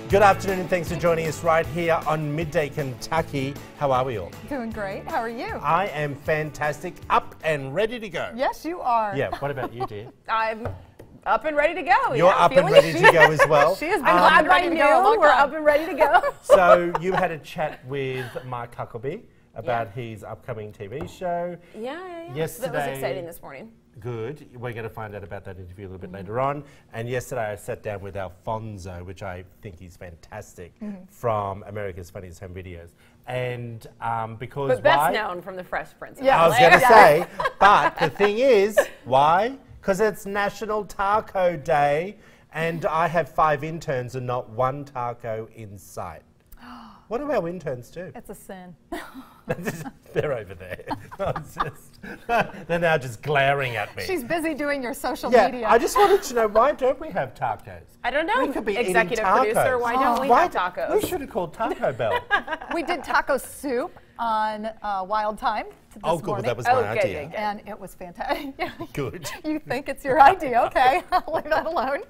Good afternoon and thanks for joining us right here on Midday Kentucky. How are we all? Doing great. How are you? I am fantastic, up and ready to go. Yes, you are. Yeah, what about you, dear? I'm up and ready to go. You're up and ready to go as well. She is. I'm glad by noon. We're up and ready to go. So you had a chat with Mark Huckleby about his upcoming TV show. Yeah. Yesterday, that was exciting this morning. Good. We're going to find out about that interview a little bit later on. And yesterday I sat down with Alfonso, which I think is fantastic, from America's Funniest Home Videos. And because But best known from the Fresh Prince. Yeah. I was going to say, but the thing is, why? Because it's National Taco Day, and I have 5 interns and not one taco in sight. What do our interns do? It's a sin. They're over there. They're now just glaring at me. She's busy doing your social media. I just wanted to know, why don't we have tacos? I don't know. We could be Executive eating tacos. producer, why don't we have tacos? We should have called Taco Bell. We did taco soup on Wild Time this Oh, good. Well, morning. that was my idea. good. And it was fantastic. Good. You think it's your idea. Okay, I'll leave that alone.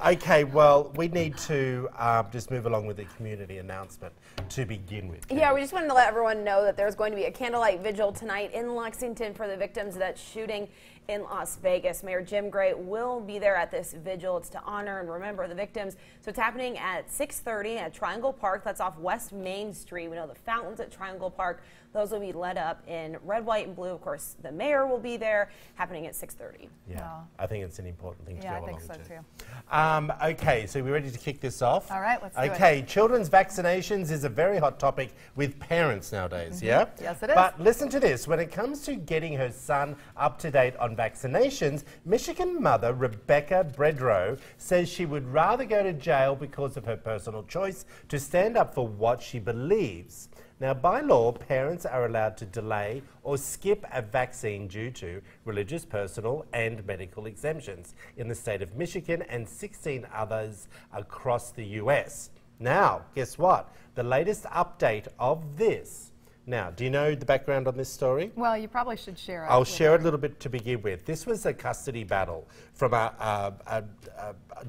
Okay, well, we need to just move along with the community announcement to begin with. Yeah, we just wanted to let everyone know that there's going to be a candlelight vigil tonight in Lexington for the victims of that shooting in Las Vegas. Mayor Jim Gray will be there at this vigil. It's to honor and remember the victims. So it's happening at 6:30 at Triangle Park. That's off West Main Street. We know the fountains at Triangle Park. Those will be lit up in red, white, and blue. Of course, the mayor will be there, happening at 6:30. Yeah, Wow. I think it's an important thing to go along I think so to. too. Okay, so we're ready to kick this off? All right, let's do it. Okay, children's vaccinations is a very hot topic with parents nowadays, yeah? Yes, it is. But listen to this. When it comes to getting her son up to date on vaccinations, Michigan mother Rebecca Bredrow says she would rather go to jail because of her personal choice to stand up for what she believes. Now, by law, parents are allowed to delay or skip a vaccine due to religious, personal, and medical exemptions in the state of Michigan and 16 others across the US. Now, guess what? The latest update of this. Now, do you know the background on this story? Well, you probably should share it. I'll share it a little bit to begin with. This was a custody battle from a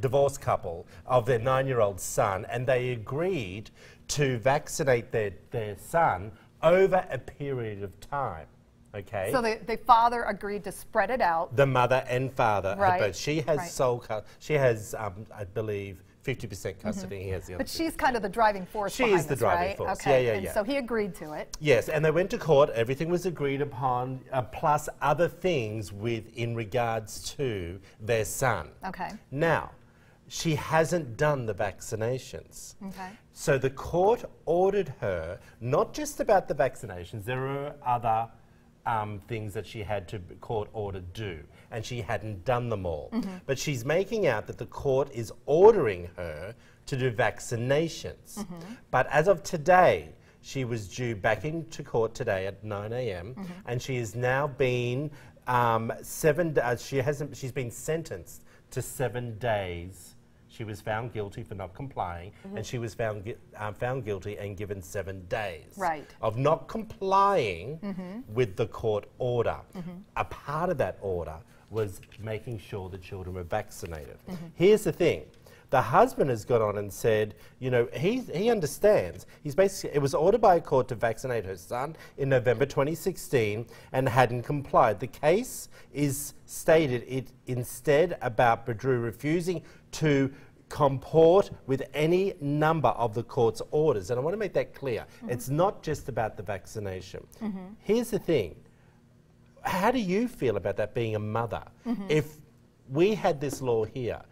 divorced couple of their 9-year-old son, and they agreed to vaccinate their son over a period of time. Okay. So the father agreed to spread it out. The mother and father, Right. but she has Right. she has, I believe, 50% custody. He has the other. But she's kind of the driving force She behind is the this, driving right? force. Okay. Yeah, And yeah. so he agreed to it. Yes, and they went to court. Everything was agreed upon, plus other things in regards to their son. Okay. Now, she hasn't done the vaccinations. Okay. So the court ordered her, not just about the vaccinations, there were other things that she had to court order do, and she hadn't done them all. But she's making out that the court is ordering her to do vaccinations. But as of today, she was due back into court today at 9 a.m. And she has now been she's been sentenced to 7 days. She was found guilty for not complying, and she was found guilty and given 7 days of not complying with the court order. A part of that order was making sure the children were vaccinated. Here's the thing. The husband has gone on and said, you know, he understands. It was ordered by a court to vaccinate her son in November 2016 and hadn't complied. The case is stated instead about Bredrow refusing to comport with any number of the court's orders. And I want to make that clear. It's not just about the vaccination. Here's the thing. How do you feel about that being a mother? If we had this law here,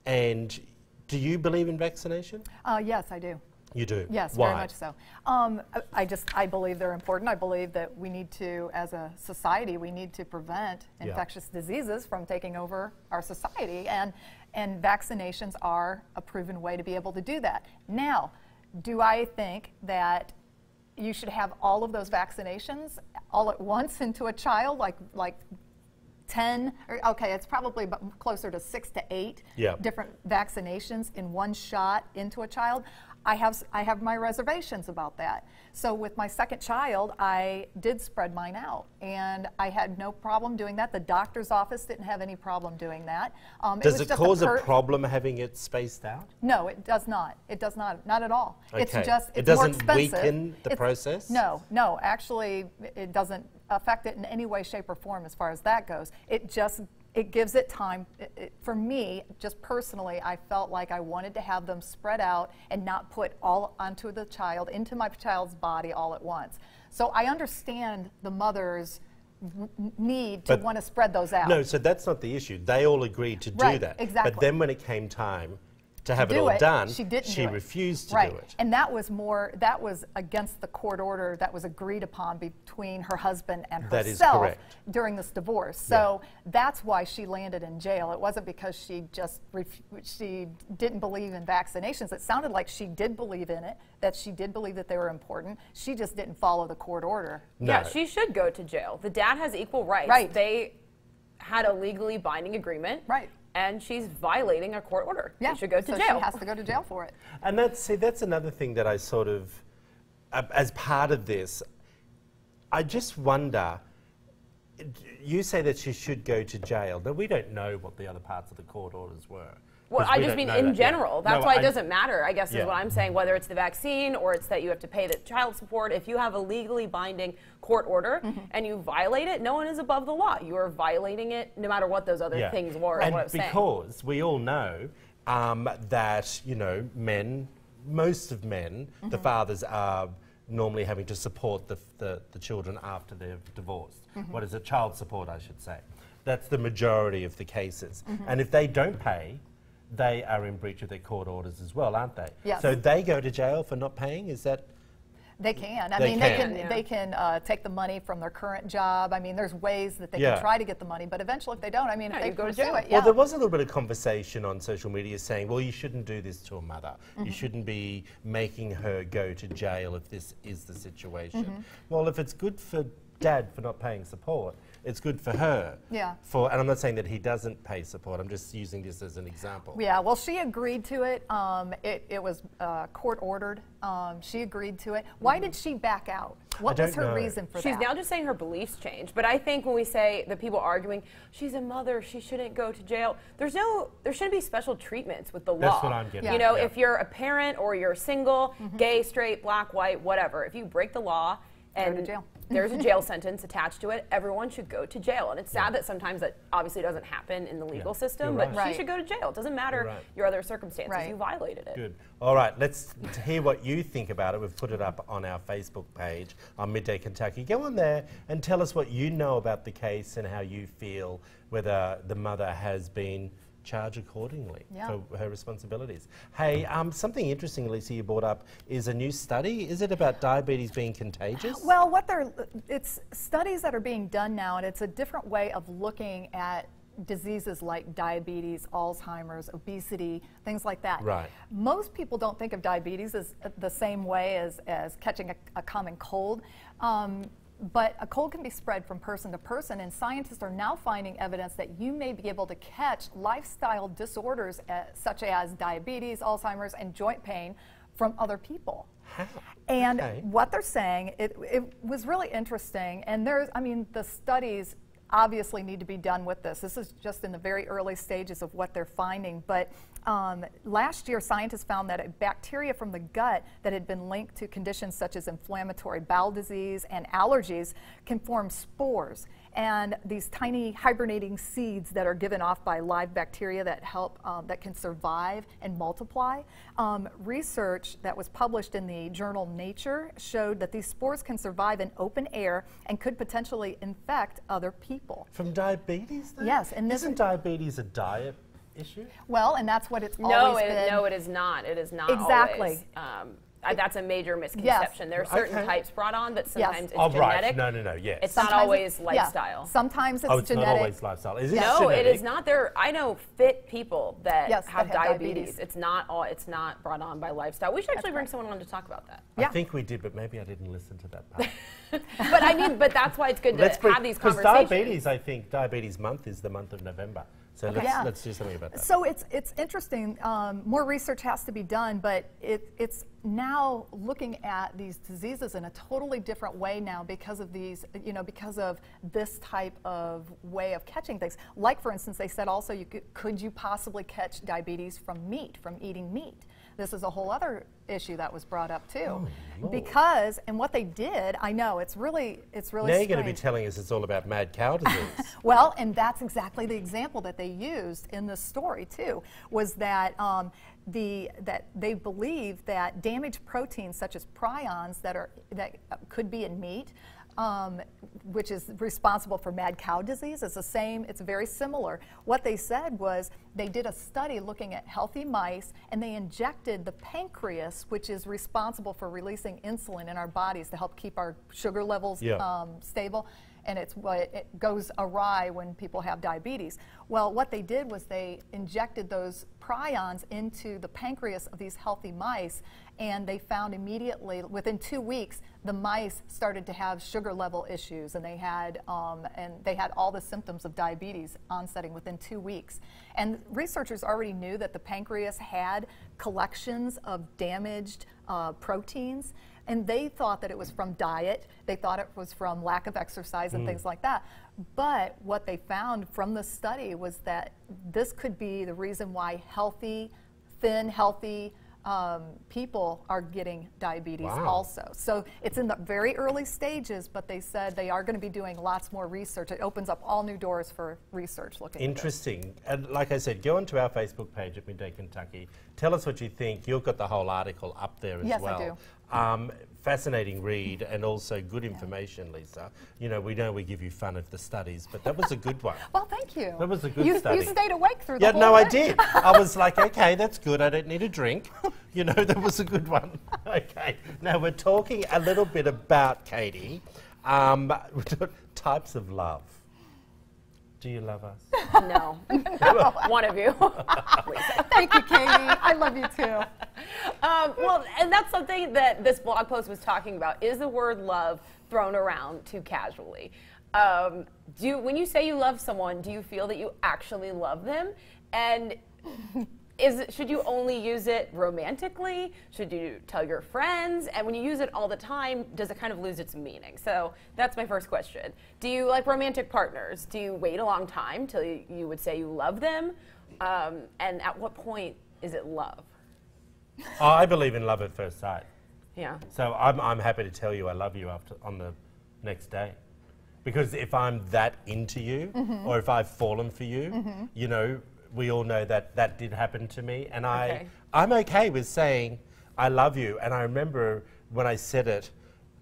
and do you believe in vaccination? Yes, I do. You do? Yes, Why? very much so. I believe they're important. I believe that we need to, as a society, we need to prevent infectious diseases from taking over our society, and vaccinations are a proven way to be able to do that. Now, do I think that you should have all of those vaccinations all at once into a child, like 10, or, okay, it's probably closer to 6 to 8 different vaccinations in one shot into a child. I have my reservations about that. So with my second child, I did spread mine out, and I had no problem doing that. The doctor's office didn't have any problem doing that. Does it cause a problem having it spaced out? No, it does not. It does not at all. Okay. It's just, it's it doesn't more expensive. Weaken the process? No, actually, it doesn't affect it in any way, shape, or form as far as that goes. It gives it time. For me, just personally, I felt like I wanted to have them spread out and not put all onto the child, into my child's body all at once. So I understand the mother's need to want to spread those out. No, so that's not the issue. They all agreed to do that. Exactly. But then when it came time to have it all done, she refused to do it. And that was against the court order that was agreed upon between her husband and herself during this divorce. So that's why she landed in jail. It wasn't because she didn't believe in vaccinations. It sounded like she did believe in it, that she did believe that they were important. She just didn't follow the court order. No. Yeah, she should go to jail. The dad has equal rights. Right. They had a legally binding agreement. Right. And she's violating a court order. Yeah, she should go to jail. She has to go to jail for it. And that's another thing that I sort of, as part of this, I just wonder, you say that she should go to jail, but we don't know what the other parts of the court orders were. Well, I just mean in general. That's why it doesn't matter, I guess, is what I'm saying, whether it's the vaccine or it's that you have to pay the child support. If you have a legally binding court order and you violate it, no one is above the law. You are violating it no matter what those other things were. And what I was because we all know that, most of men, the fathers are normally having to support the children after they're divorced. What is it? Child support, I should say. That's the majority of the cases. And if they don't pay, they are in breach of their court orders as well, aren't they? Yes. So they go to jail for not paying? Is that? They can. They can take the money from their current job. I mean, there's ways that they can try to get the money, but eventually if they don't, if they go to jail. Well, there was a little bit of conversation on social media saying, well, you shouldn't do this to a mother. You shouldn't be making her go to jail if this is the situation. Well, if it's good for dad for not paying support, it's good for her. Yeah. And I'm not saying that he doesn't pay support. I'm just using this as an example. Yeah. Well, she agreed to it. It was court ordered. She agreed to it. Why did she back out? What was her reason for that? She's now just saying her beliefs changed. But I think when we say the people arguing, she's a mother, she shouldn't go to jail. There shouldn't be special treatments with the law. That's what I'm getting. You know, if you're a parent or you're single, gay, straight, black, white, whatever. If you break the law and there's a jail sentence attached to it, everyone should go to jail. And it's sad that sometimes that obviously doesn't happen in the legal system, but she should go to jail. It doesn't matter your other circumstances. You violated it. Good. All right, let's hear what you think about it. We've put it up on our Facebook page on Midday Kentucky. Go on there and tell us what you know about the case and how you feel, whether the mother has been charged accordingly for her responsibilities. Hey, something interesting, Lisa, you brought up is a new study. Is it about diabetes being contagious? Well, it's studies that are being done now, and it's a different way of looking at diseases like diabetes, Alzheimer's, obesity, things like that. Right. Most people don't think of diabetes as the same way as catching a common cold. But a cold can be spread from person to person, and scientists are now finding evidence that you may be able to catch lifestyle disorders such as diabetes, Alzheimer's, and joint pain from other people. And what they're saying, it was really interesting, and the studies obviously need to be done with this. This is just in the very early stages of what they're finding, but last year scientists found that a bacteria from the gut that had been linked to conditions such as inflammatory bowel disease and allergies can form spores. And these tiny hibernating seeds that are given off by live bacteria that that can survive and multiply. Research that was published in the journal Nature showed that these spores can survive in open air and could potentially infect other people. From diabetes, though? Yes. And isn't diabetes a diet issue? Well, and that's what it's always been. No, it is not. It is not exactly. Always. That's a major misconception. Yes. There are certain types brought on, but sometimes it's genetic. Right. No, yes. It's not always lifestyle. Sometimes it's genetic. Not always lifestyle. Is it no, genetic? It is not. There, I know fit people that have diabetes. It's not brought on by lifestyle. We should actually bring someone on to talk about that. I think we did, but maybe I didn't listen to that part. But I mean, that's why it's good to have these conversations. Because Diabetes Month is the month of November. So let's do something about that. So it's interesting. More research has to be done, but it's now looking at these diseases in a totally different way now because of these, because of this type of way of catching things. Like, for instance, they said also, could you possibly catch diabetes from eating meat? This is a whole other issue that was brought up too. Because, and what they did, I know, it's really Now strange. you're going to be telling us it's all about mad cow disease. Well, and that's exactly the example that they used in this story too, was that that they believe that damaged proteins such as prions that could be in meat, which is responsible for mad cow disease, is the same. It's very similar. What they said was they did a study looking at healthy mice, and they injected the pancreas, which is responsible for releasing insulin in our bodies to help keep our sugar levels stable. And it goes awry when people have diabetes. Well, what they did was they injected those prions into the pancreas of these healthy mice, and they found immediately, within 2 weeks, the mice started to have sugar level issues, and they had all the symptoms of diabetes onsetting within 2 weeks. And researchers already knew that the pancreas had collections of damaged proteins, and they thought that it was from diet. They thought it was from lack of exercise and things like that. But what they found from the study was that this could be the reason why thin, healthy people are getting diabetes also. So it's in the very early stages, but they said they are going to be doing lots more research. It opens up all new doors for research looking Interesting. at this. And like I said, go onto our Facebook page at Midday Kentucky. Tell us what you think. You've got the whole article up there as well. Yes, I do. Fascinating read and also good information, Lisa. We know we give you fun of the studies, but that was a good one. Well, thank you. That was a good study. You stayed awake through the whole no, thing. I did. I was like, okay, that's good. I don't need a drink. That was a good one. Okay. Now we're talking a little bit about, Katie, types of love. Do you love us? No. One of you. Thank you, Katie. I love you too. Well, and that's something that this blog post was talking about. Is the word love thrown around too casually? When you say you love someone, do you feel that you actually love them? And should you only use it romantically? Should you tell your friends? And when you use it all the time, does it kind of lose its meaning? So that's my first question. Do you like romantic partners? Do you wait a long time till you would say you love them? And at what point is it love? I believe in love at first sight. Yeah. So I'm happy to tell you I love you on the next day. Because if I'm that into you, or if I've fallen for you, we all know that did happen to me, and I'm okay with saying I love you. And I remember when I said it,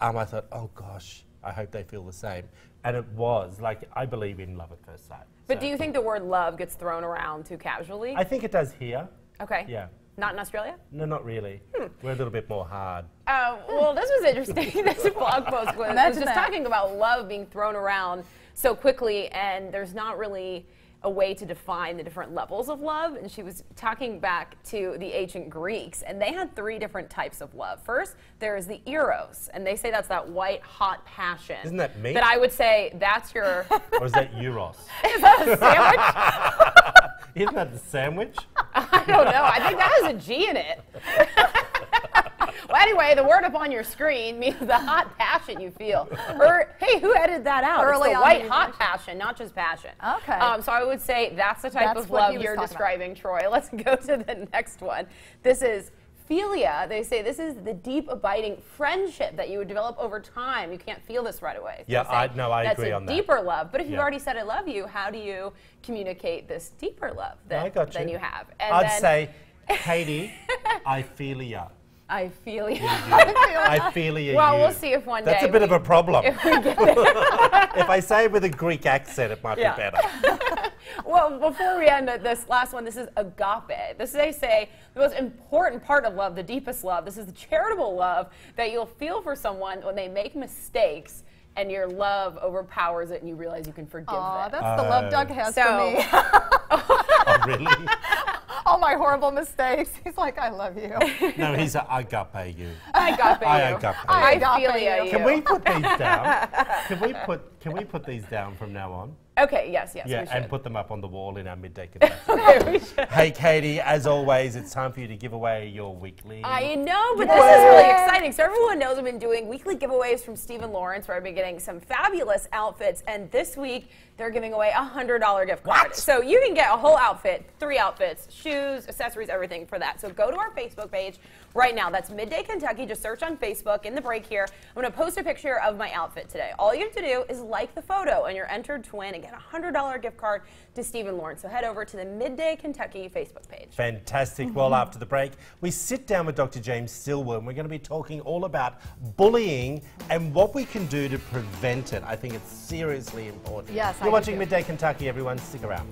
I thought, oh gosh, I hope they feel the same. And it was like, I believe in love at first sight. But do you think the word love gets thrown around too casually? I think it does here. Okay. Yeah. Not in Australia? No, not really. We're a little bit more hard. Well, this was interesting. This blog post was just talking about love being thrown around so quickly, and there's not really a way to define the different levels of love. And she was talking back to the ancient Greeks, and they had 3 different types of love. First, there is the eros, and they say that's that white, hot passion. Isn't that meat? But I would say that's your... Or is that euros? Is that a sandwich? Isn't that the sandwich? I don't know. I think that has a G in it. Well, anyway, the word up on your screen means the hot passion you feel. Or, hey, who edited that out? Early it's the white hot passion, not just passion. Okay. So I would say that's the type of love you're describing, Troy. Let's go to the next one. This is philia. They say this is the deep, abiding friendship that you would develop over time. You can't feel this right away. So yeah, I agree on that. That's a deeper love. But if you've already said I love you, how do you communicate this deeper love than you have? And I'd say, Katie, I feel ya. I feel you. I feel you. Well, we'll see if one day. That's a bit of a problem. If we get it. If I say it with a Greek accent, it might be better. Well, before we end this last one, this is agape. This is, they say, the most important part of love, the deepest love. This is the charitable love that you'll feel for someone when they make mistakes and your love overpowers it and you realize you can forgive them. That's the love Doug has for me. Oh, really? All my horrible mistakes. He's like, I love you. No, he's a agape you. Agape you. I feel you. Can we put these down? Can we put these down from now on? Okay, yes, Yeah, we should. and put them up on the wall in our midday Kentucky. Hey, Katie, as always, it's time for you to give away your weekly. I know, but this is really exciting. So everyone knows I've been doing weekly giveaways from Stephen Lawrence, where I've been getting some fabulous outfits, and this week they're giving away a $100 gift card. So you can get a whole outfit, 3 outfits, shoes, accessories, everything for that. So go to our Facebook page right now. That's Midday Kentucky. Just search on Facebook. In the break here, I'm going to post a picture of my outfit today. All you have to do is like the photo, and you're entered to win and get a $100 gift card to Stephen Lawrence. So head over to the Midday Kentucky Facebook page. Fantastic. Well, after the break, we sit down with Dr. James Stillwell, and we're going to be talking all about bullying and what we can do to prevent it. I think it's seriously important. Yes, You're watching Midday Kentucky, everyone. Stick around.